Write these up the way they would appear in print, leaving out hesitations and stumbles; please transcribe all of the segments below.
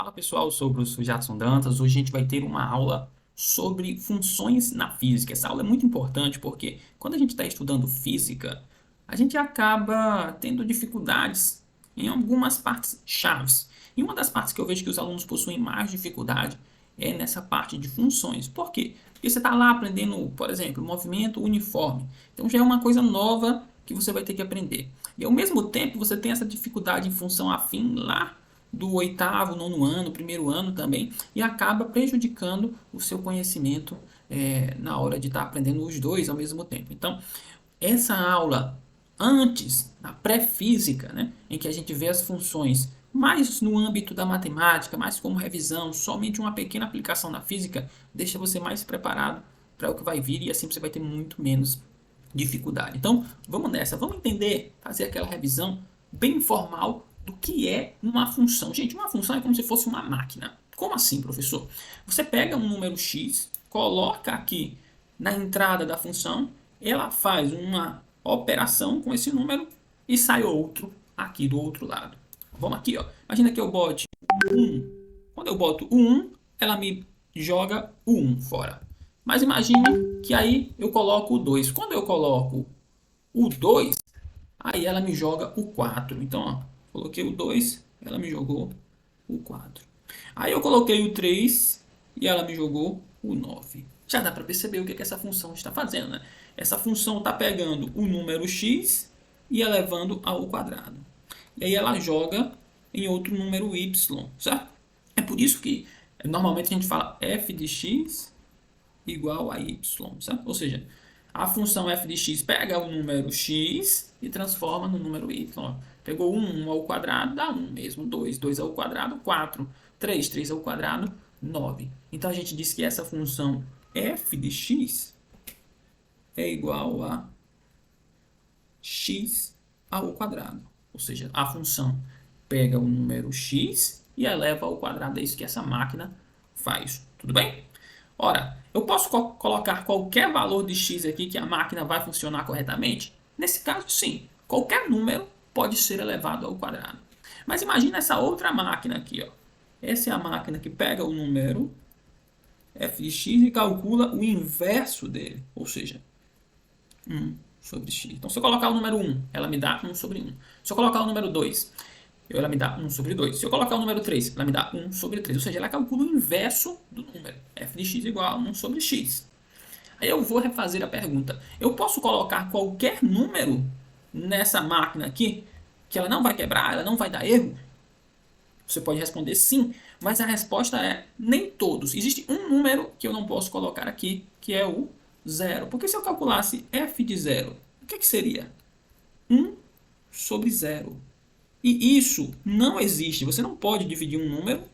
Fala pessoal, sobre o Jadson Dantas. Hoje a gente vai ter uma aula sobre funções na física. Essa aula é muito importante porque quando a gente está estudando física, a gente acaba tendo dificuldades em algumas partes chaves. E uma das partes que eu vejo que os alunos possuem mais dificuldade é nessa parte de funções. Por quê? Porque você está lá aprendendo, por exemplo, movimento uniforme. Então já é uma coisa nova que você vai ter que aprender. E ao mesmo tempo você tem essa dificuldade em função afim lá do oitavo, nono ano, primeiro ano também, e acaba prejudicando o seu conhecimento na hora de estar aprendendo os dois ao mesmo tempo. Então, essa aula antes, na pré-física, né, em que a gente vê as funções mais no âmbito da matemática, mais como revisão, somente uma pequena aplicação na física, deixa você mais preparado para o que vai vir e assim você vai ter muito menos dificuldade. Então, vamos nessa, vamos entender, fazer aquela revisão bem informal do que é uma função. Gente, uma função é como se fosse uma máquina. Como assim, professor? Você pega um número x, coloca aqui na entrada da função, ela faz uma operação com esse número e sai outro aqui do outro lado. Vamos aqui, ó. Imagina que eu bote 1. Quando eu boto o 1, ela me joga o 1 fora. Mas imagine que aí eu coloco o 2. Quando eu coloco o 2, aí ela me joga o 4. Então, ó, coloquei o 2, ela me jogou o 4. Aí eu coloquei o 3 e ela me jogou o 9. Já dá para perceber o que essa função está fazendo, né? Essa função está pegando o número x e elevando ao quadrado. E aí ela joga em outro número y, certo? É por isso que normalmente a gente fala f de x igual a y, certo? Ou seja, a função f de x pega o número x e transforma no número y. Pegou 1, 1 ao quadrado, dá 1 mesmo. 2, 2 ao quadrado, 4. 3, 3 ao quadrado, 9. Então a gente diz que essa função f de x é igual a x ao quadrado. Ou seja, a função pega o número x e eleva ao quadrado. É isso que essa máquina faz. Tudo bem? Ora, eu posso colocar qualquer valor de x aqui que a máquina vai funcionar corretamente? Nesse caso, sim. Qualquer número pode ser elevado ao quadrado. Mas imagina essa outra máquina aqui, ó. Essa é a máquina que pega o número f de x e calcula o inverso dele, ou seja, 1 sobre x. Então, se eu colocar o número 1, ela me dá 1 sobre 1. Se eu colocar o número 2, ela me dá 1 sobre 2. Se eu colocar o número 3, ela me dá 1 sobre 3. Ou seja, ela calcula o inverso do número. F de x igual a 1 sobre x. Aí eu vou refazer a pergunta. Eu posso colocar qualquer número nessa máquina aqui, que ela não vai quebrar, ela não vai dar erro? Você pode responder sim, mas a resposta é nem todos. Existe um número que eu não posso colocar aqui, que é o zero. Porque se eu calculasse f de zero, o que seria? 1 sobre zero. E isso não existe. Você não pode dividir um número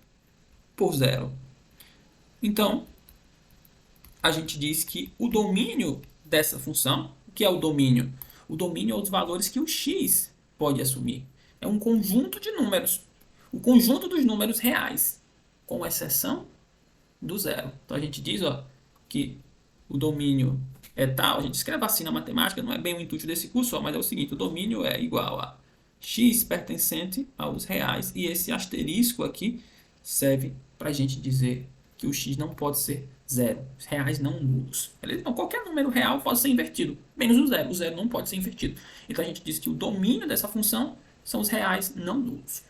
por zero. Então, a gente diz que o domínio dessa função, o que é o domínio? O domínio é os valores que o x pode assumir. É um conjunto de números. O conjunto dos números reais, com exceção do zero. Então a gente diz, ó, que o domínio é tal, a gente escreve assim na matemática, não é bem o intuito desse curso, ó, mas é o seguinte, o domínio é igual a x pertencente aos reais, e esse asterisco aqui serve para a gente dizer que o x não pode ser zero, os reais não nulos. Então, qualquer número real pode ser invertido, menos o zero não pode ser invertido. Então a gente diz que o domínio dessa função são os reais não nulos.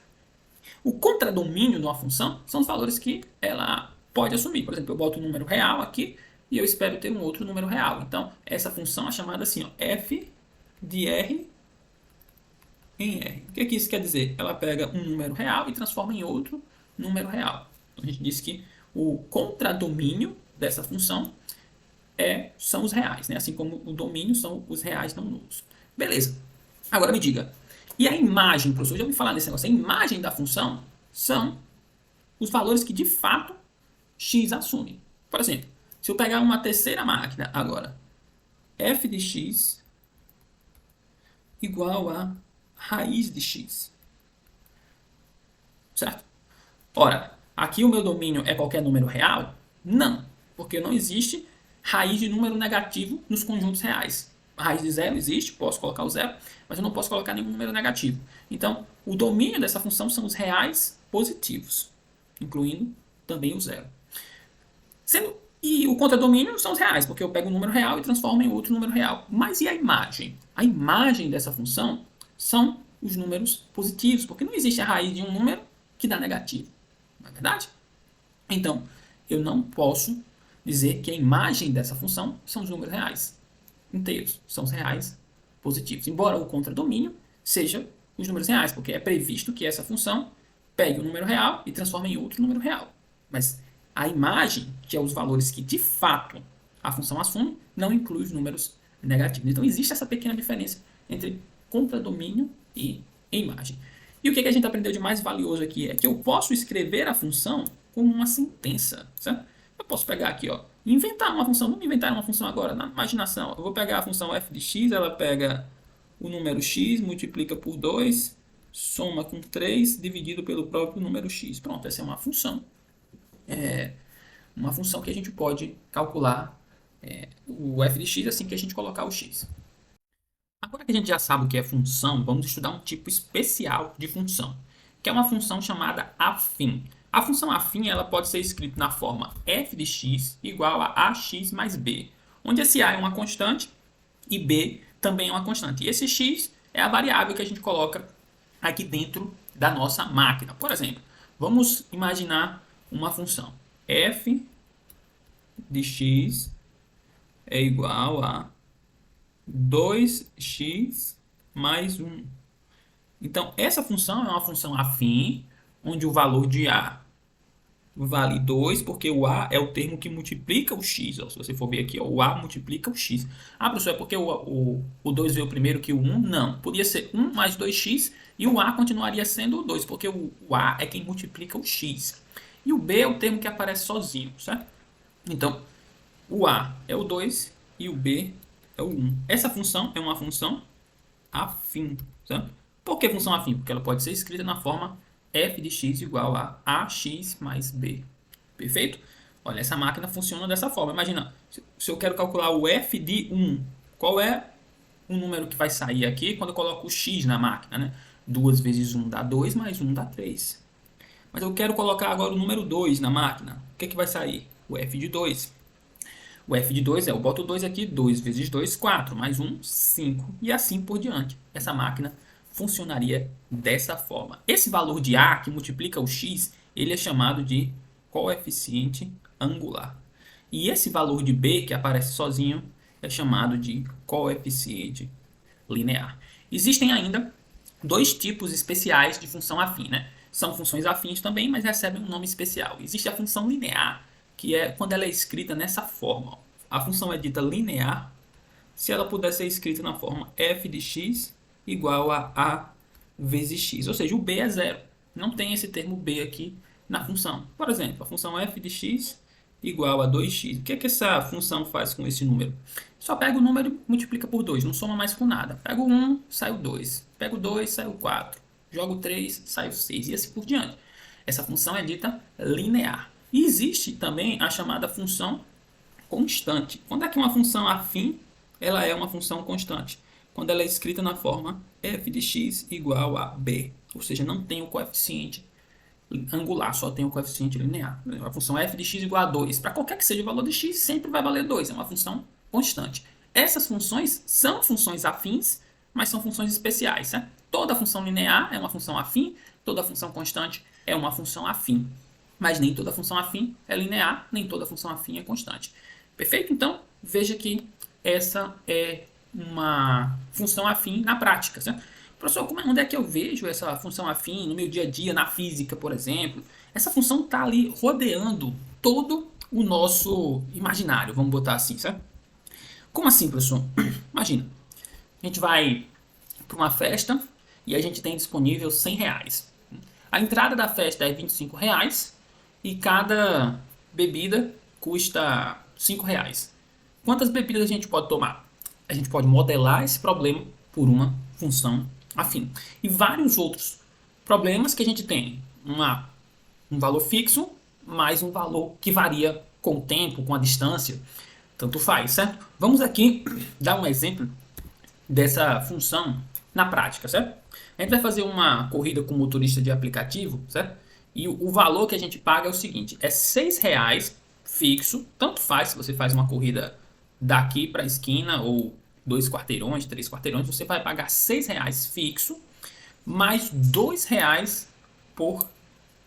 O contradomínio de uma função são os valores que ela pode assumir. Por exemplo, eu boto um número real aqui e eu espero ter um outro número real. Então, essa função é chamada assim, ó, f de r em r. O que isso quer dizer? Ela pega um número real e transforma em outro número real. Então, a gente diz que o contradomínio dessa função são os reais, né? Assim como o domínio são os reais não nulos. Beleza. Agora me diga, e a imagem, professor? Já ouvi falar desse negócio. A imagem da função são os valores que de fato x assume. Por exemplo, se eu pegar uma terceira máquina agora, f de x igual a raiz de x. Certo? Ora, aqui o meu domínio é qualquer número real? Não, porque não existe raiz de número negativo nos conjuntos reais. A raiz de zero existe, posso colocar o zero, mas eu não posso colocar nenhum número negativo. Então, o domínio dessa função são os reais positivos. incluindo também o zero. E o contradomínio são os reais, porque eu pego um número real e transformo em outro número real. Mas e a imagem? A imagem dessa função são os números positivos, porque não existe a raiz de um número que dá negativo. Não é verdade? Então, eu não posso dizer que a imagem dessa função são os números reais inteiros, são os reais positivos. Embora o contradomínio seja os números reais, porque é previsto que essa função pegue um número real e transforme em outro número real. Mas a imagem, que é os valores que de fato a função assume, não inclui os números negativos. Então existe essa pequena diferença entre contradomínio e imagem. E o que a gente aprendeu de mais valioso aqui é que eu posso escrever a função como uma sentença, certo? Eu posso pegar aqui, ó, inventar uma função. Vamos inventar uma função agora, na imaginação. Eu vou pegar a função f de x, ela pega o número x, multiplica por 2, soma com 3, dividido pelo próprio número x. Pronto, essa é uma função. Uma função que a gente pode calcular o f de x assim que a gente colocar o x. Agora que a gente já sabe o que é função, vamos estudar um tipo especial de função, que é uma função chamada afim. A função afim ela pode ser escrita na forma f de x igual a ax mais b, onde esse a é uma constante e b também é uma constante. E esse x é a variável que a gente coloca aqui dentro da nossa máquina. Por exemplo, vamos imaginar uma função f de x é igual a 2x mais 1. Então, essa função é uma função afim, onde o valor de a vale 2, porque o a é o termo que multiplica o x. Ó, se você for ver aqui, ó, o a multiplica o x. Ah, professor, é porque o 2 veio primeiro que o 1? Não. Podia ser 1 mais 2x e o a continuaria sendo o 2, porque o a é quem multiplica o x. E o b é o termo que aparece sozinho, certo? Então, o a é o 2 e o b é o 1. Essa função é uma função afim. Certo? Por que função afim? Porque ela pode ser escrita na forma f de x igual a ax mais b. Perfeito? Olha, essa máquina funciona dessa forma. Imagina, se eu quero calcular o f de 1, qual é o número que vai sair aqui quando eu coloco o x na máquina? Né? 2 vezes 1 dá 2, mais 1 dá 3. Mas eu quero colocar agora o número 2 na máquina. O que vai sair? O f de 2. O f de 2 eu boto 2 aqui, 2 vezes 2, 4, mais 1, 5, e assim por diante. Essa máquina funcionaria dessa forma. Esse valor de a, que multiplica o x, ele é chamado de coeficiente angular. E esse valor de b, que aparece sozinho, é chamado de coeficiente linear. Existem ainda dois tipos especiais de função afim, né? São funções afins também, mas recebem um nome especial. Existe a função linear, que é quando ela é escrita nessa forma. A função é dita linear se ela puder ser escrita na forma f de x igual a vezes x. Ou seja, o b é zero. Não tem esse termo b aqui na função. Por exemplo, a função f de x igual a 2x. O que é que essa função faz com esse número? Só pega o número e multiplica por 2, não soma mais com nada. Pega o 1, sai o 2. Pega o 2, sai o 4. Joga o 3, sai o 6 e assim por diante. Essa função é dita linear. E existe também a chamada função constante. Quando é que uma função afim ela é uma função constante? Quando ela é escrita na forma f de x igual a b. Ou seja, não tem o coeficiente angular, só tem o coeficiente linear. A função f de x igual a 2. Para qualquer que seja o valor de x, sempre vai valer 2. É uma função constante. Essas funções são funções afins, mas são funções especiais. Né? Toda função linear é uma função afim, toda função constante é uma função afim. Mas nem toda função afim é linear, nem toda função afim é constante. Perfeito? Então, veja que essa é uma função afim na prática. Certo? Professor, onde é que eu vejo essa função afim no meu dia a dia, na física, por exemplo? Essa função está ali rodeando todo o nosso imaginário, vamos botar assim, certo? Como assim, professor? Imagina, a gente vai para uma festa e a gente tem disponível R$ 100. A entrada da festa é R$ 25 e cada bebida custa R$ 5. Quantas bebidas a gente pode tomar? A gente pode modelar esse problema por uma função afim. E vários outros problemas que a gente tem. Um valor fixo, mais um valor que varia com o tempo, com a distância. Tanto faz, certo? Vamos aqui dar um exemplo dessa função na prática, certo? A gente vai fazer uma corrida com motorista de aplicativo, certo? E o valor que a gente paga é o seguinte, é R$ 6 fixo, tanto faz se você faz uma corrida daqui para a esquina ou 2 quarteirões, 3 quarteirões, você vai pagar R$ 6 fixo, mais R$ 2 por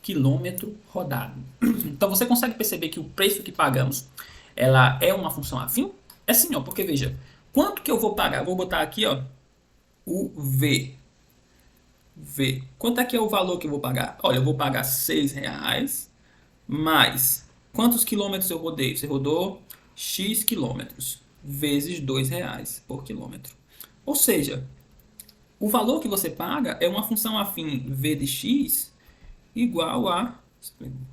quilômetro rodado. Então você consegue perceber que o preço que pagamos, ela é uma função afim? É sim, ó, porque veja, quanto que eu vou pagar? Eu vou botar aqui, ó, o V. V. Quanto é que é o valor que eu vou pagar? Olha, eu vou pagar R$ 6 mais quantos quilômetros eu rodei? Você rodou X quilômetros vezes R$ 2 por quilômetro. Ou seja, o valor que você paga é uma função afim V de X igual a,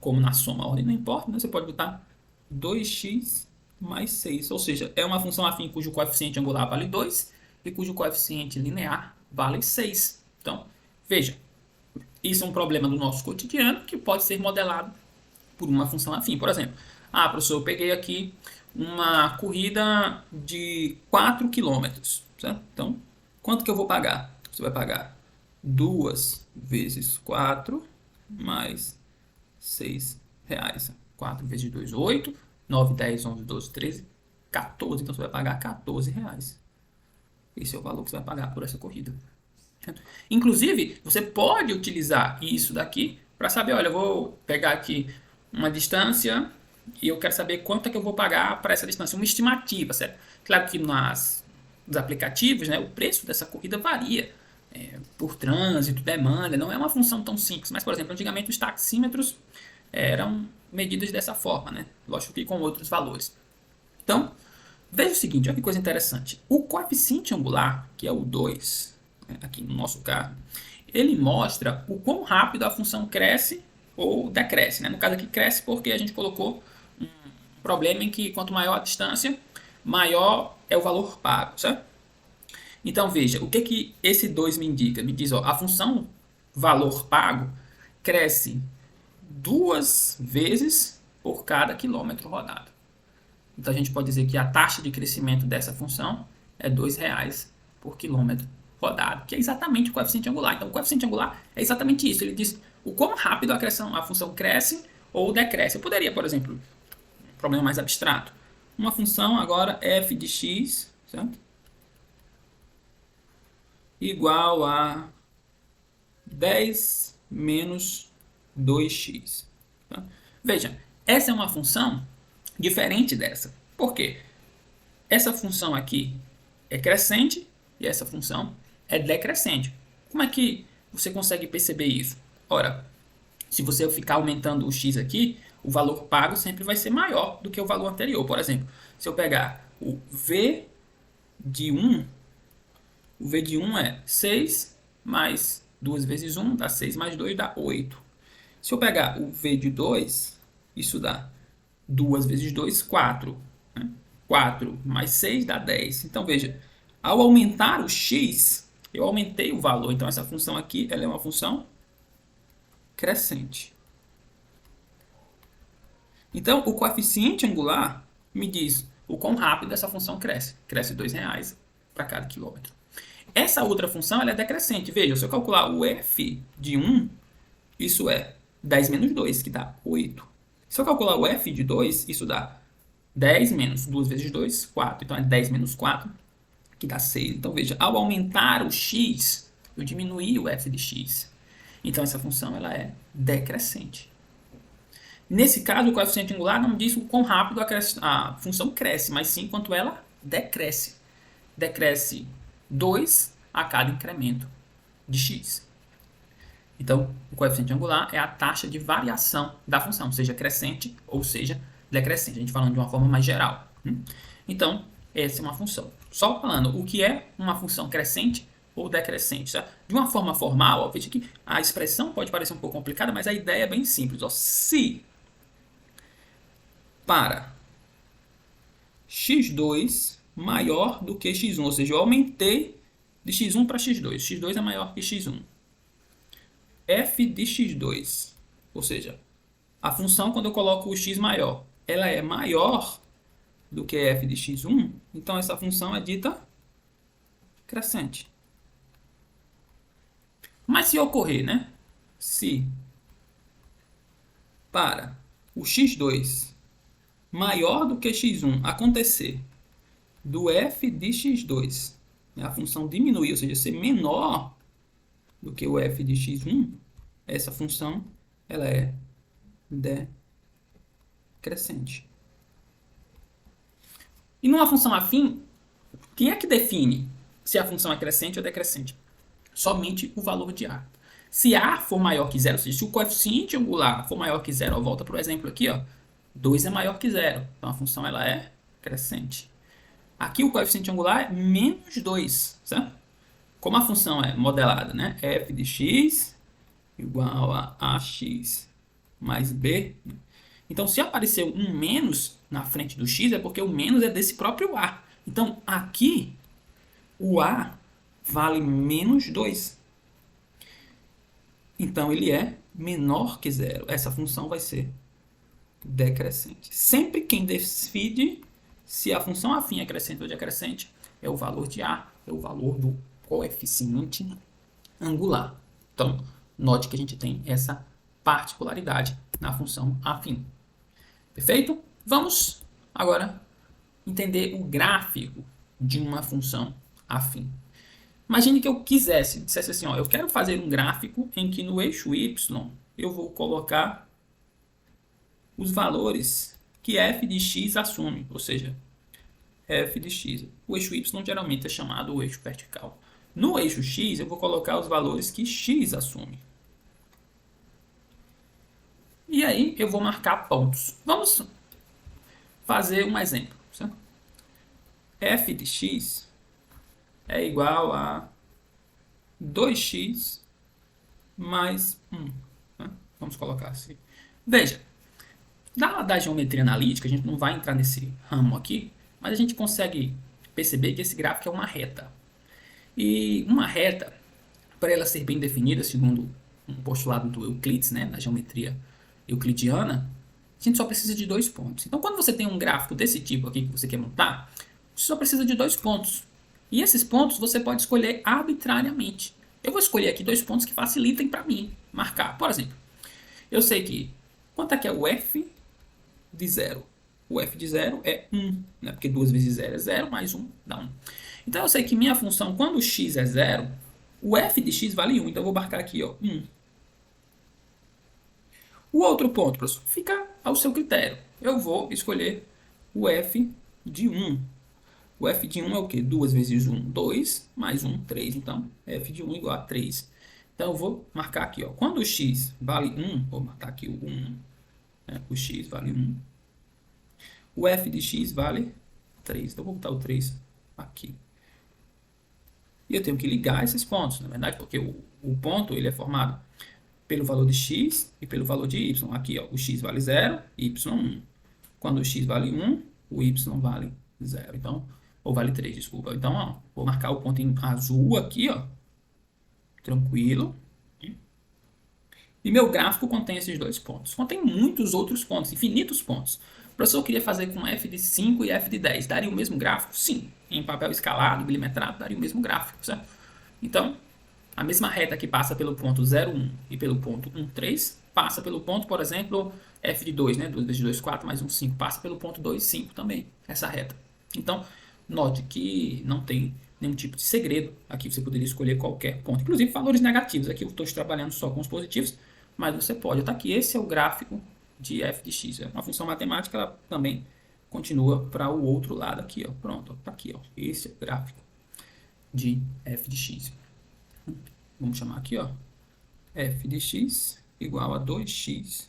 como na soma a ordem não importa, né? Você pode botar 2x mais 6. Ou seja, é uma função afim cujo coeficiente angular vale 2 e cujo coeficiente linear vale 6. Então, veja, isso é um problema do nosso cotidiano que pode ser modelado por uma função afim. Por exemplo, professor, eu peguei aqui uma corrida de 4 quilômetros, certo? Então, quanto que eu vou pagar? Você vai pagar 2 vezes 4 mais R$ 6. 4 vezes 2, 8. 9, 10, 11, 12, 13, 14. Então você vai pagar R$ 14. Esse é o valor que você vai pagar por essa corrida. Inclusive, você pode utilizar isso daqui para saber, olha, eu vou pegar aqui uma distância e eu quero saber quanto é que eu vou pagar para essa distância, uma estimativa, certo? Claro que nos aplicativos, né, o preço dessa corrida varia por trânsito, demanda, não é uma função tão simples, mas, por exemplo, antigamente os taxímetros eram medidos dessa forma, né? Lógico que com outros valores. Então, veja o seguinte, olha que coisa interessante. O coeficiente angular, que é o 2, né, aqui no nosso caso, ele mostra o quão rápido a função cresce ou decresce. Né? No caso aqui, cresce porque a gente colocou um problema em que quanto maior a distância, maior é o valor pago, certo? Então, veja, o que, que esse 2 me indica? Me diz, ó, a função valor pago cresce 2 vezes por cada quilômetro rodado. Então, a gente pode dizer que a taxa de crescimento dessa função é R$ 2 por quilômetro rodado, que é exatamente o coeficiente angular. Então, o coeficiente angular é exatamente isso. Ele diz o quão rápido a função cresce ou decresce. Eu poderia, por exemplo, um problema mais abstrato, uma função agora f de x, certo? Igual a 10 menos 2x. Tá? Veja, essa é uma função diferente dessa. Por quê? Essa função aqui é crescente e essa função é decrescente. Como é que você consegue perceber isso? Ora, se você ficar aumentando o x aqui, o valor pago sempre vai ser maior do que o valor anterior. Por exemplo, se eu pegar o v de 1, o v de 1 é 6 mais 2 vezes 1, dá 6 mais 2, dá 8. Se eu pegar o v de 2, isso dá 2 vezes 2, 4. Né? 4 mais 6 dá 10. Então, veja, ao aumentar o x, eu aumentei o valor. Então, essa função aqui ela é uma função crescente. Então, o coeficiente angular me diz o quão rápido essa função cresce. Cresce R$ 2 para cada quilômetro. Essa outra função ela é decrescente. Veja, se eu calcular o f de 1, isso é 10 menos 2, que dá 8. Se eu calcular o f de 2, isso dá 10 menos 2 vezes 2, 4. Então, é 10 menos 4, que dá 6. Então, veja, ao aumentar o x, eu diminuí o f de x. Então, essa função ela é decrescente. Nesse caso, o coeficiente angular não diz o quão rápido a função cresce, mas sim quanto ela decresce. Decresce 2 a cada incremento de x. Então, o coeficiente angular é a taxa de variação da função, seja crescente ou seja decrescente. A gente falando de uma forma mais geral. Então, essa é uma função. Só falando o que é uma função crescente ou decrescente. Tá? De uma forma formal, ó, veja que a expressão pode parecer um pouco complicada, mas a ideia é bem simples. Ó. Se para x2 maior do que x1, ou seja, eu aumentei de x1 para x2. x2 é maior que x1. f de x2, ou seja, a função quando eu coloco o x maior, ela é maior do que f de x1, então essa função é dita crescente. Mas se ocorrer, né? Se para o x2 maior do que x1 acontecer do f de x2, né, a função diminuir, ou seja, ser menor do que o f de x1, essa função ela é decrescente. E numa função afim, quem é que define se a função é crescente ou decrescente? Somente o valor de a. Se a for maior que zero, ou seja, se o coeficiente angular for maior que zero, volta para o exemplo aqui, ó, 2 é maior que zero, então a função ela é crescente. Aqui o coeficiente angular é menos 2, certo? Como a função é modelada, né? F de x igual a ax mais b. Então, se apareceu um menos na frente do x, é porque o menos é desse próprio a. Então, aqui, o a vale menos 2. Então, ele é menor que zero. Essa função vai ser decrescente. Sempre quem decide se a função afim é crescente ou decrescente é o valor de a, é o valor do coeficiente angular. Então, note que a gente tem essa particularidade na função afim. Perfeito? Vamos agora entender o gráfico de uma função afim. Imagine que eu dissesse assim, ó, eu quero fazer um gráfico em que no eixo y eu vou colocar os valores que f de x assume, ou seja, f de x. O eixo y geralmente é chamado o eixo vertical. No eixo x eu vou colocar os valores que x assume. E aí eu vou marcar pontos. Vamos fazer um exemplo, certo? F de x é igual a 2x mais 1. Né? Vamos colocar assim. Veja, da geometria analítica, a gente não vai entrar nesse ramo aqui, mas a gente consegue perceber que esse gráfico é uma reta. E uma reta, para ela ser bem definida, segundo um postulado do Euclides, né, na geometria euclidiana, a gente só precisa de 2 pontos. Então, quando você tem um gráfico desse tipo aqui que você quer montar, você só precisa de 2 pontos. E esses pontos você pode escolher arbitrariamente. Eu vou escolher aqui 2 pontos que facilitem para mim marcar. Por exemplo, eu sei que quanto é que é o f de 0? O f de 0 é 1, né? Porque 2 vezes 0 é 0, mais 1 dá 1. Então eu sei que minha função, quando x é 0, o f de x vale 1. Então eu vou marcar aqui, ó, 1. O outro ponto, professor, fica ao seu critério. Eu vou escolher o f de 1. O f de 1 é o quê? 2 vezes 1, 2, mais 1, 3. Então, f de 1 igual a 3. Então, eu vou marcar aqui, ó. Quando o x vale 1, vou marcar aqui o 1, né? O x vale 1. O f de x vale 3. Então, eu vou botar o 3 aqui. E eu tenho que ligar esses pontos, na verdade, porque o ponto ele é formado pelo valor de x e pelo valor de y. Aqui, ó, o x vale 0, y 1. Quando o x vale 1, o y vale 0. Então, ou vale 3, desculpa. Então, ó, vou marcar o ponto em azul aqui, ó. Tranquilo. E meu gráfico contém esses 2 pontos. Contém muitos outros pontos, infinitos pontos. O professor queria fazer com f de 5 e f de 10. Daria o mesmo gráfico? Sim. Em papel escalado, milimetrado, daria o mesmo gráfico, certo? Então, a mesma reta que passa pelo ponto 0, 1 e pelo ponto 1, 3, passa pelo ponto, por exemplo, f de 2, né? 2 vezes 2, 4, mais 1, 5. Passa pelo ponto 2, 5 também, essa reta. Então, note que não tem nenhum tipo de segredo. Aqui você poderia escolher qualquer ponto, inclusive valores negativos. Aqui eu estou trabalhando só com os positivos, mas você pode. Tá aqui, esse é o gráfico de f de x. É uma função matemática, ela também continua para o outro lado aqui, ó. Pronto, tá aqui, ó. Esse é o gráfico de f de x. Vamos chamar aqui, ó, f de x igual a 2x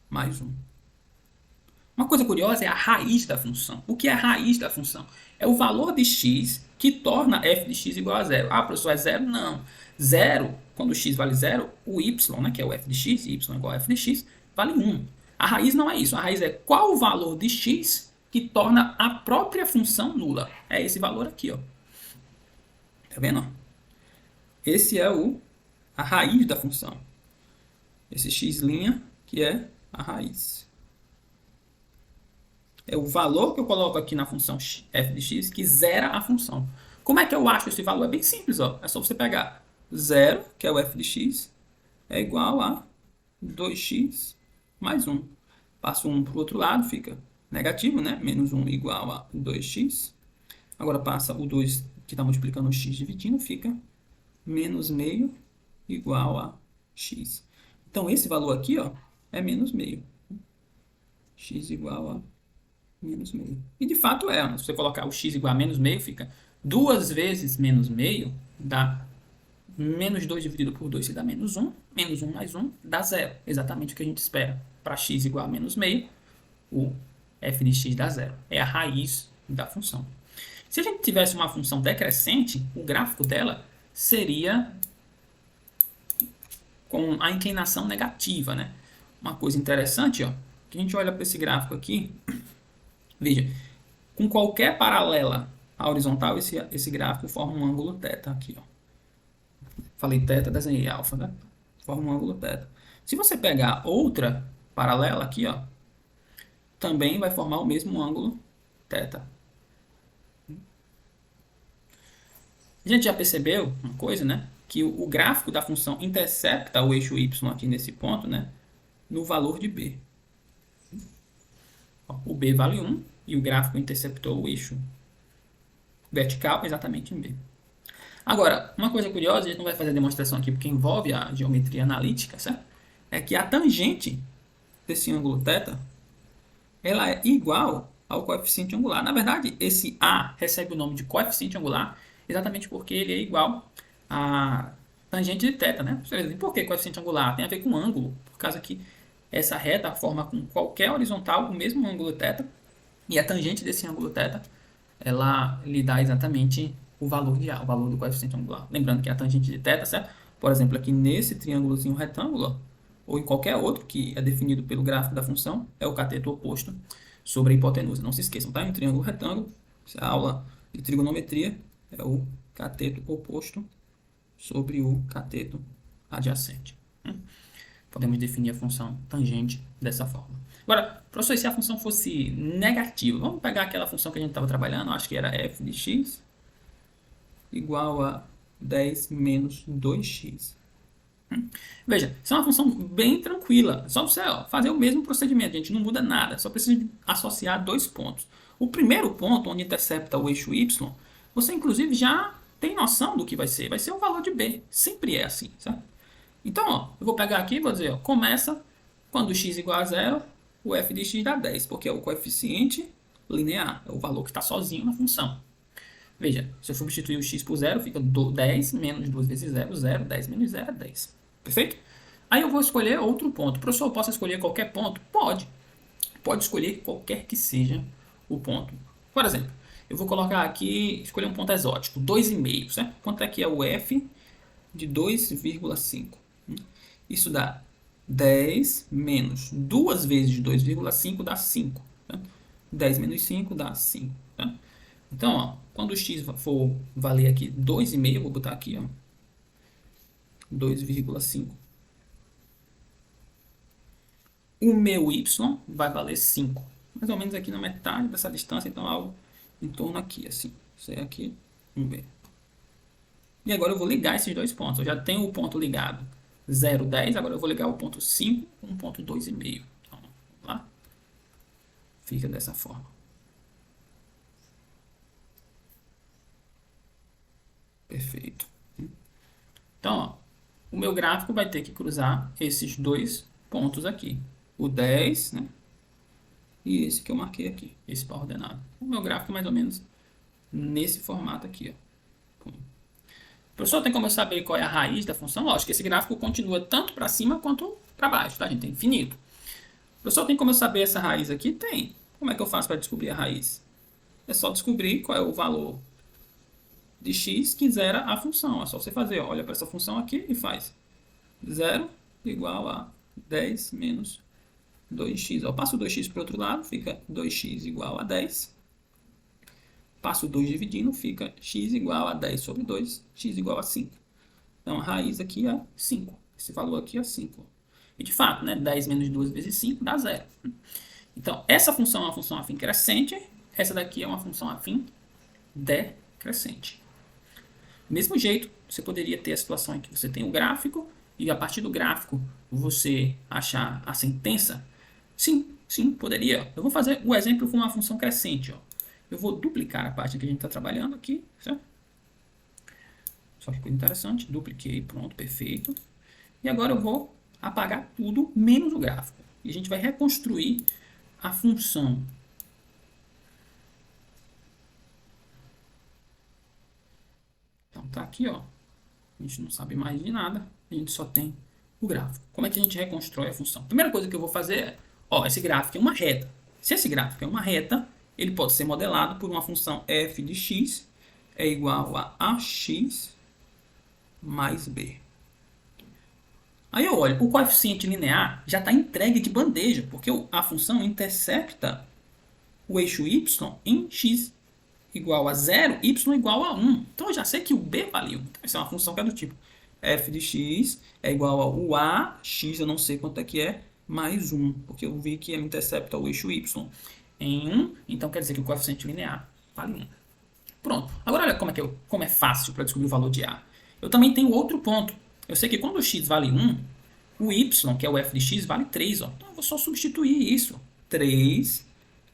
mais 1. Uma coisa curiosa é a raiz da função. O que é a raiz da função? É o valor de x que torna f de x igual a 0. Ah, professor, é 0? Não. 0, quando x vale 0, o y, né, que é o f de x, y igual a f de x, vale 1. A raiz não é isso. A raiz é qual o valor de x que torna a própria função nula. É esse valor aqui, ó. Tá vendo? Esse é a raiz da função. Esse x' que é a raiz. É o valor que eu coloco aqui na função f de x que zera a função. Como é que eu acho esse valor? É bem simples, ó. É só você pegar 0, que é o f de x, é igual a 2x mais 1. Passo 1 para o outro lado, fica negativo, né? Menos 1 igual a 2x. Agora passa o 2 que está multiplicando o x dividindo, fica menos meio igual a x. Então, esse valor aqui, ó, é menos meio. X igual a menos meio. E de fato é, né? Se você colocar o x igual a menos meio, fica 2 vezes menos meio, dá menos 2 dividido por 2, que dá menos 1. Menos 1 mais 1 dá 0. Exatamente o que a gente espera. Para x igual a menos meio, o f de x dá 0. É a raiz da função. Se a gente tivesse uma função decrescente, o gráfico dela seria com a inclinação negativa, né? Uma coisa interessante, ó, que a gente olha para esse gráfico aqui, veja, com qualquer paralela à horizontal, esse gráfico forma um ângulo θ aqui, ó. Falei θ, desenhei alfa, né? Forma um ângulo θ. Se você pegar outra paralela aqui, ó, também vai formar o mesmo ângulo θ. A gente já percebeu uma coisa, né? Que o gráfico da função intercepta o eixo y aqui nesse ponto, né? No valor de b. O b vale 1 e o gráfico interceptou o eixo vertical exatamente em b. Agora, uma coisa curiosa, a gente não vai fazer a demonstração aqui porque envolve a geometria analítica, certo? É que a tangente desse ângulo θ, ela é igual ao coeficiente angular. Na verdade, esse A recebe o nome de coeficiente angular exatamente porque ele é igual a tangente de θ, né? Por que coeficiente angular? Tem a ver com ângulo, por causa que essa reta forma com qualquer horizontal o mesmo ângulo θ, e a tangente desse ângulo θ, ela lhe dá exatamente o valor de A, o valor do coeficiente angular. Lembrando que a tangente de θ, certo? Por exemplo, aqui nesse triângulozinho retângulo, ou em qualquer outro que é definido pelo gráfico da função, é o cateto oposto sobre a hipotenusa. Não se esqueçam, tá? Em um triângulo retângulo, essa aula de trigonometria é o cateto oposto sobre o cateto adjacente. Podemos definir a função tangente dessa forma. Agora, professor, e se a função fosse negativa? Vamos pegar aquela função que a gente estava trabalhando, acho que era f de x igual a 10 menos 2x. Veja, isso é uma função bem tranquila. Só você fazer o mesmo procedimento, a gente não muda nada. Só precisa associar dois pontos. O primeiro ponto, onde intercepta o eixo y, você inclusive já tem noção do que vai ser. Vai ser o valor de b. Sempre é assim, certo? Então, ó, eu vou pegar aqui e vou dizer, ó, começa quando x igual a 0, o f de x dá 10, porque é o coeficiente linear, é o valor que está sozinho na função. Veja, se eu substituir o x por 0, fica 10 menos 2 vezes 0, 0, 10 menos 0 é 10. Perfeito? Aí eu vou escolher outro ponto. Professor, eu posso escolher qualquer ponto? Pode. Pode escolher qualquer que seja o ponto. Por exemplo, eu vou colocar aqui, escolher um ponto exótico, 2,5, certo? Quanto é que é o f de 2,5? Isso dá 10 menos 2 vezes 2,5 dá 5. Tá? 10 menos 5 dá 5. Tá? Então, ó, quando o x for valer aqui 2,5, eu vou botar aqui, ó, 2,5. O meu y vai valer 5. Mais ou menos aqui na metade dessa distância, então algo em torno aqui, assim. Isso é aqui, vamos ver. E agora eu vou ligar esses dois pontos. Eu já tenho o ponto ligado 0, 10. Agora eu vou ligar o ponto 5 com o ponto 2,5. Então, vamos lá. Fica dessa forma. Perfeito. Então, ó, o meu gráfico vai ter que cruzar esses dois pontos aqui. O 10, né? E esse que eu marquei aqui, esse par ordenado. O meu gráfico é mais ou menos nesse formato aqui, ó. Professor, tem como eu saber qual é a raiz da função? Lógico que esse gráfico continua tanto para cima quanto para baixo, tá? A gente tem infinito. Professor, tem como eu saber essa raiz aqui? Tem. Como é que eu faço para descobrir a raiz? É só descobrir qual é o valor de x que zera a função. É só você fazer, ó, olha para essa função aqui e faz 0 igual a 10 menos 2x. Eu passo 2x para o outro lado, fica 2x igual a 10. Passo 2 dividindo, fica x igual a 10 sobre 2, x igual a 5. Então, a raiz aqui é 5. Esse valor aqui é 5. E, de fato, né, 10 menos 2 vezes 5 dá 0. Então, essa função é uma função afim crescente. Essa daqui é uma função afim decrescente. Do mesmo jeito, você poderia ter a situação em que você tem o gráfico e a partir do gráfico você achar a sentença? Sim, sim, poderia. Eu vou fazer o exemplo com uma função crescente. Ó. Eu vou duplicar a página que a gente está trabalhando aqui, certo? Só que coisa interessante, dupliquei, pronto, perfeito. E agora eu vou apagar tudo, menos o gráfico. E a gente vai reconstruir a função. Então tá aqui, ó. A gente não sabe mais de nada, a gente só tem o gráfico. Como é que a gente reconstrói a função? Primeira coisa que eu vou fazer é, ó, esse gráfico é uma reta. Se esse gráfico é uma reta, ele pode ser modelado por uma função f de x é igual a ax mais b. Aí eu olho, o coeficiente linear já está entregue de bandeja, porque a função intercepta o eixo y em x igual a 0, y igual a 1. Então eu já sei que o b vale 1. Então, essa é uma função que é do tipo f de x é igual ao a, x eu não sei quanto é que é, mais 1, porque eu vi que ele intercepta o eixo y em 1, então quer dizer que o coeficiente linear vale 1. Pronto. Agora olha como é fácil para descobrir o valor de a. Eu também tenho outro ponto. Eu sei que quando o x vale 1, o y, que é o f de x, vale 3. Ó. Então eu vou só substituir isso. 3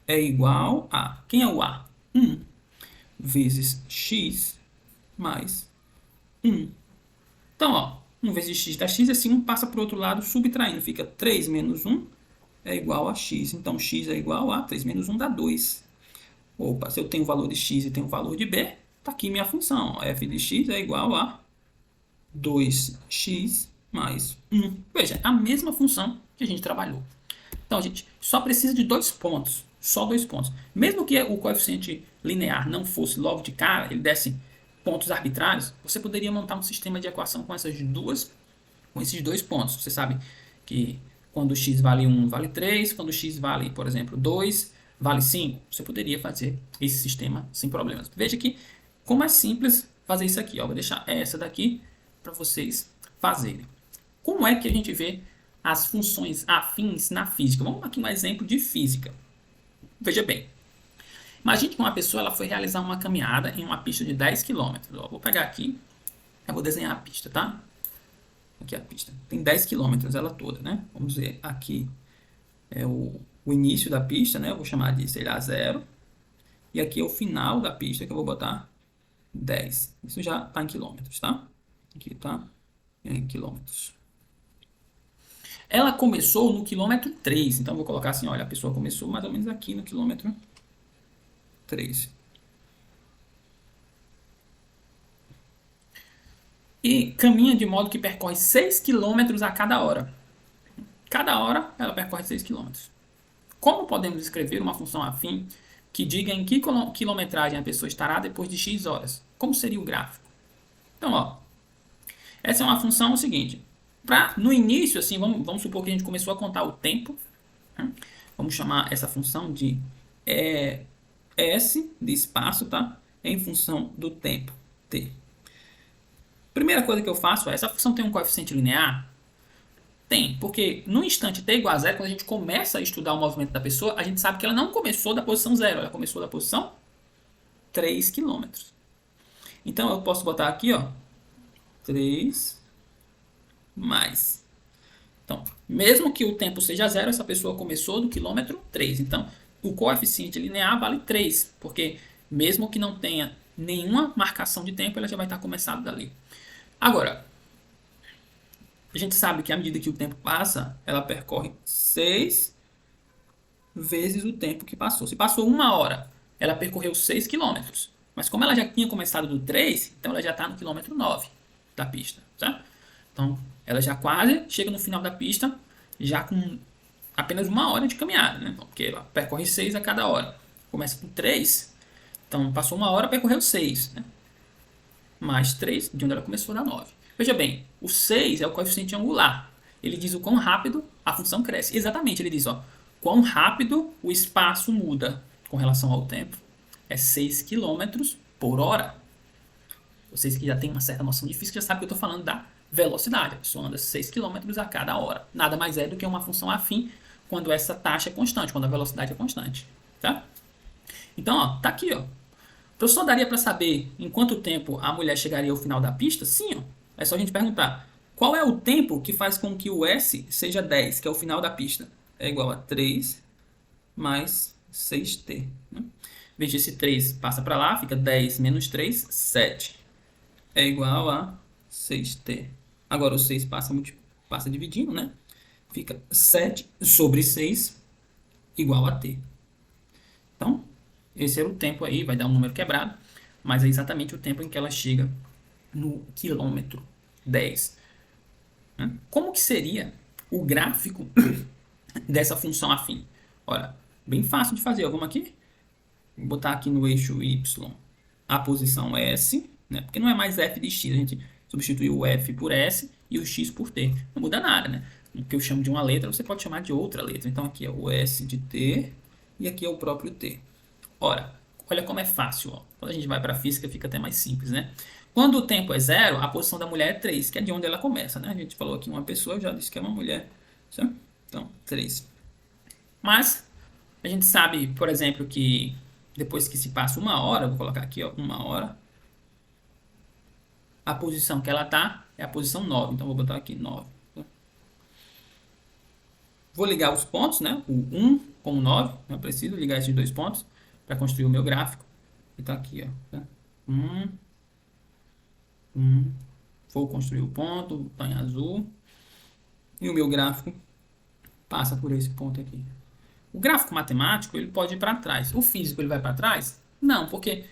é igual a... Quem é o a? 1 vezes x mais 1. Então, ó, 1 vezes x dá x, esse 1 passa para o outro lado, subtraindo. Fica 3 menos 1 é igual a x. Então, x é igual a 3 menos 1 dá 2. Opa, se eu tenho o valor de x e tenho o valor de b, está aqui minha função. F de x é igual a 2x mais 1. Veja, a mesma função que a gente trabalhou. Então, a gente só precisa de 2 pontos. Só 2 pontos. Mesmo que o coeficiente linear não fosse logo de cara, ele desse pontos arbitrários, você poderia montar um sistema de equação com esses 2 pontos. Você sabe que quando x vale 1, vale 3. Quando x vale, por exemplo, 2, vale 5. Você poderia fazer esse sistema sem problemas. Veja que como é simples fazer isso aqui. Ó. Vou deixar essa daqui para vocês fazerem. Como é que a gente vê as funções afins na física? Vamos aqui um exemplo de física. Veja bem. Imagine que uma pessoa ela foi realizar uma caminhada em uma pista de 10 km. Vou pegar aqui, eu vou desenhar a pista, tá? Aqui é a pista. Tem 10 km ela toda, né? Vamos ver aqui é o início da pista, né? Eu vou chamar de, sei lá, 0. E aqui é o final da pista que eu vou botar 10. Isso já está em quilômetros, tá? Aqui está em quilômetros. Ela começou no quilômetro 3. Então, eu vou colocar assim, olha, a pessoa começou mais ou menos aqui no quilômetro 3. E caminha de modo que percorre 6 km a cada hora. Cada hora, ela percorre 6 km. Como podemos escrever uma função afim que diga em que quilometragem a pessoa estará depois de x horas? Como seria o gráfico? Então, ó, essa é uma função o seguinte. No início, assim, vamos supor que a gente começou a contar o tempo. Né? Vamos chamar essa função de S de espaço, tá? Em função do tempo, t. Primeira coisa que eu faço é, essa função tem um coeficiente linear? Tem, porque no instante t igual a 0, quando a gente começa a estudar o movimento da pessoa, a gente sabe que ela não começou da posição 0, ela começou da posição 3 km. Então eu posso botar aqui, ó, 3 mais. Então, mesmo que o tempo seja 0, essa pessoa começou do quilômetro 3. Então, o coeficiente linear vale 3, porque mesmo que não tenha nenhuma marcação de tempo, ela já vai estar começado dali. Agora, a gente sabe que à medida que o tempo passa, ela percorre 6 vezes o tempo que passou. Se passou 1 hora, ela percorreu 6 km. Mas como ela já tinha começado do 3, então ela já está no quilômetro 9 da pista. Certo? Então, ela já quase chega no final da pista, já com apenas 1 hora de caminhada. Né? Porque ela percorre 6 a cada hora. Começa com 3, então passou 1 hora, percorreu 6. Né? Mais 3, de onde ela começou, dá 9. Veja bem, o 6 é o coeficiente angular. Ele diz o quão rápido a função cresce. Exatamente, ele diz, ó, quão rápido o espaço muda com relação ao tempo. É 6 km por hora. Vocês que já têm uma certa noção de física já sabem que eu estou falando da velocidade. A pessoa anda 6 km a cada hora. Nada mais é do que uma função afim quando essa taxa é constante, quando a velocidade é constante. Tá? Então, ó, tá aqui, ó. O professor daria para saber em quanto tempo a mulher chegaria ao final da pista? Sim, ó. É só a gente perguntar. Qual é o tempo que faz com que o S seja 10, que é o final da pista? É igual a 3 mais 6t. Né? Veja, esse 3 passa para lá, fica 10 menos 3, 7. É igual a 6t. Agora o 6 passa dividindo, né? Fica 7 sobre 6 igual a t. Então, esse era o tempo aí, vai dar um número quebrado, mas é exatamente o tempo em que ela chega no quilômetro 10. Né? Como que seria o gráfico dessa função afim? Olha, bem fácil de fazer. Vamos aqui? Vou botar aqui no eixo y a posição S, né? Porque não é mais f de x, a gente substituiu o f por s e o x por t. Não muda nada, né? O que eu chamo de uma letra, você pode chamar de outra letra. Então aqui é o s de t e aqui é o próprio t. Ora, olha como é fácil. Ó. Quando a gente vai para a física fica até mais simples, né? Quando o tempo é zero, a posição da mulher é 3, que é de onde ela começa, né? A gente falou aqui uma pessoa, eu já disse que é uma mulher, certo? Então, 3. Mas a gente sabe, por exemplo, que depois que se passa uma hora, vou colocar aqui, ó, uma hora, a posição que ela tá é a posição 9. Então, vou botar aqui 9. Vou ligar os pontos, né? O 1 com o 9. Eu preciso ligar esses dois pontos para construir o meu gráfico. Então, aqui, ó. 1, 1. Vou construir o ponto, tá em azul. E o meu gráfico passa por esse ponto aqui. O gráfico matemático, ele pode ir para trás. O físico, ele vai para trás? Não, porque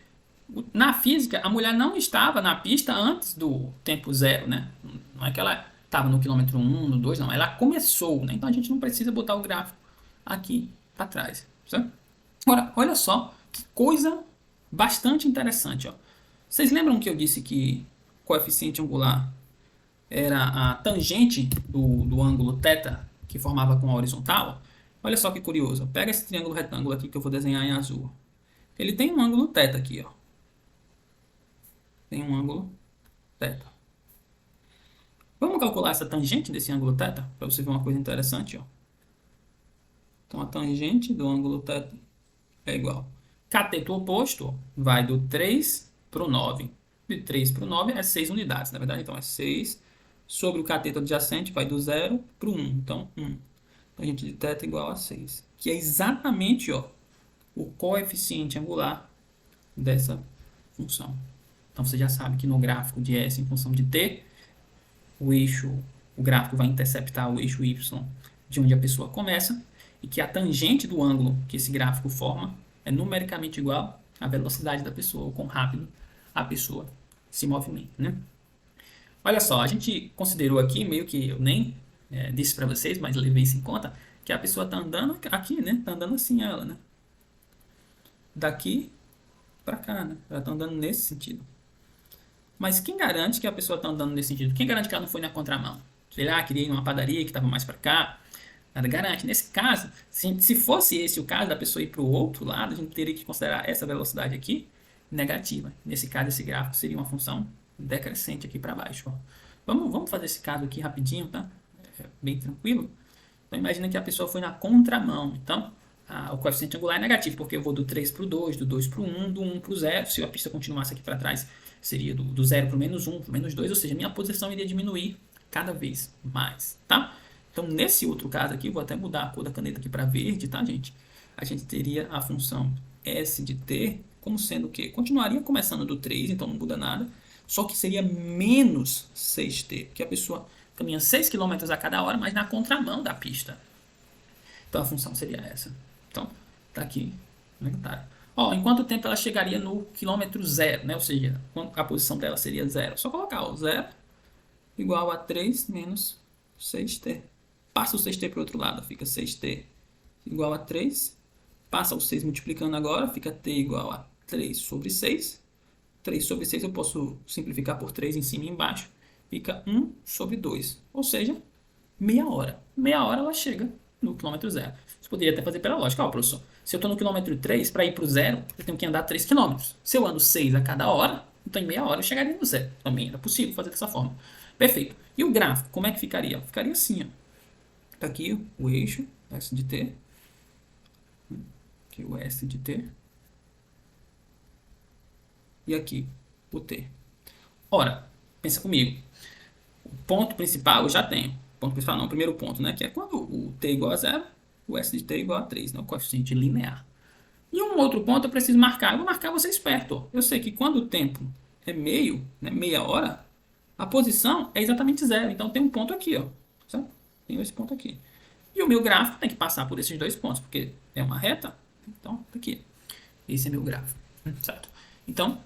na física, a mulher não estava na pista antes do tempo zero, né? Não é que ela estava no quilômetro 1, no 2, não. Ela começou, né? Então a gente não precisa botar o gráfico aqui para trás, certo? Agora, olha só que coisa bastante interessante, ó. Vocês lembram que eu disse que coeficiente angular era a tangente do ângulo θ que formava com a horizontal? Olha só que curioso. Pega esse triângulo retângulo aqui que eu vou desenhar em azul. Ele tem um ângulo θ aqui, ó. Tem um ângulo θ. Vamos calcular essa tangente desse ângulo θ para você ver uma coisa interessante, ó. Então a tangente do ângulo θ é igual. Cateto oposto ó, vai do 3 para o 9. De 3 para o 9 é 6 unidades, na verdade. Então é 6 sobre o cateto adjacente vai do 0 para o 1. Então 1. Tangente de θ igual a 6. Que é exatamente ó, o coeficiente angular dessa função. Então você já sabe que no gráfico de S em função de t, o gráfico vai interceptar o eixo y de onde a pessoa começa e que a tangente do ângulo que esse gráfico forma é numericamente igual à velocidade da pessoa, ou quão rápido a pessoa se movimenta, né? Olha só, a gente considerou aqui, meio que eu nem disse para vocês, mas levei isso em conta, que a pessoa está andando aqui, né? Está andando assim ela, né? Daqui para cá, né? Ela está andando nesse sentido. Mas quem garante que a pessoa está andando nesse sentido? Quem garante que ela não foi na contramão? Sei lá, queria ir numa padaria que estava mais para cá. Nada garante. Nesse caso, se fosse esse o caso da pessoa ir para o outro lado, a gente teria que considerar essa velocidade aqui negativa. Nesse caso, esse gráfico seria uma função decrescente aqui para baixo. Ó. Vamos fazer esse caso aqui rapidinho, tá? É bem tranquilo. Então, imagina que a pessoa foi na contramão. Então, o coeficiente angular é negativo, porque eu vou do 3 para o 2, do 2 para o 1, do 1 para o 0. Se a pista continuasse aqui para trás, seria do 0 para o menos 1, para o menos 2, ou seja, minha posição iria diminuir cada vez mais, tá? Então, nesse outro caso aqui, vou até mudar a cor da caneta aqui para verde, tá, gente? A gente teria a função S de t como sendo o quê? Continuaria começando do 3, então não muda nada, só que seria menos 6t, porque a pessoa caminha 6 km a cada hora, mas na contramão da pista. Então, a função seria essa. Então, tá aqui no comentário. Ó, em quanto tempo ela chegaria no quilômetro zero, né? Ou seja, a posição dela seria zero. Só colocar o zero igual a 3 menos 6t. Passa o 6t para o outro lado, fica 6t igual a 3. Passa o 6 multiplicando agora, fica t igual a 3 sobre 6. 3 sobre 6 eu posso simplificar por 3 em cima e embaixo. Fica 1 sobre 2. Ou seja, meia hora. Meia hora ela chega no quilômetro zero. Você poderia até fazer pela lógica. Ó, professor, se eu estou no quilômetro 3, para ir para o zero, eu tenho que andar 3 quilômetros. Se eu ando 6 a cada hora, então em meia hora eu chegaria no zero. Também era possível fazer dessa forma. Perfeito. E o gráfico, como é que ficaria? Ficaria assim, ó. Tá aqui o eixo, S de t. Aqui o S de t. E aqui o t. Ora, pensa comigo. O ponto principal eu já tenho. Ponto principal não, o primeiro ponto, né? Que é quando o t igual a 0, o s de t igual a 3, né? O coeficiente linear. E um outro ponto eu preciso marcar. Eu vou marcar você esperto. Eu sei que quando o tempo é meio, né, meia hora, a posição é exatamente zero. Então tem um ponto aqui, ó. Certo? Tem esse ponto aqui. E o meu gráfico tem que passar por esses dois pontos, porque é uma reta. Então, tá aqui. Esse é meu gráfico. Certo? Então,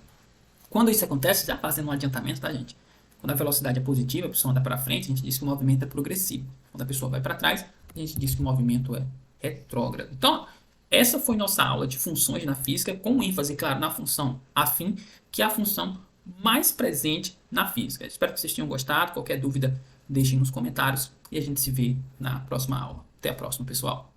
quando isso acontece, já fazendo um adiantamento, tá, gente? Quando a velocidade é positiva, a pessoa anda para frente, a gente diz que o movimento é progressivo. Quando a pessoa vai para trás, a gente diz que o movimento é retrógrado. Então, essa foi nossa aula de funções na física, com ênfase, claro, na função afim, que é a função mais presente na física. Espero que vocês tenham gostado. Qualquer dúvida, deixem nos comentários e a gente se vê na próxima aula. Até a próxima, pessoal.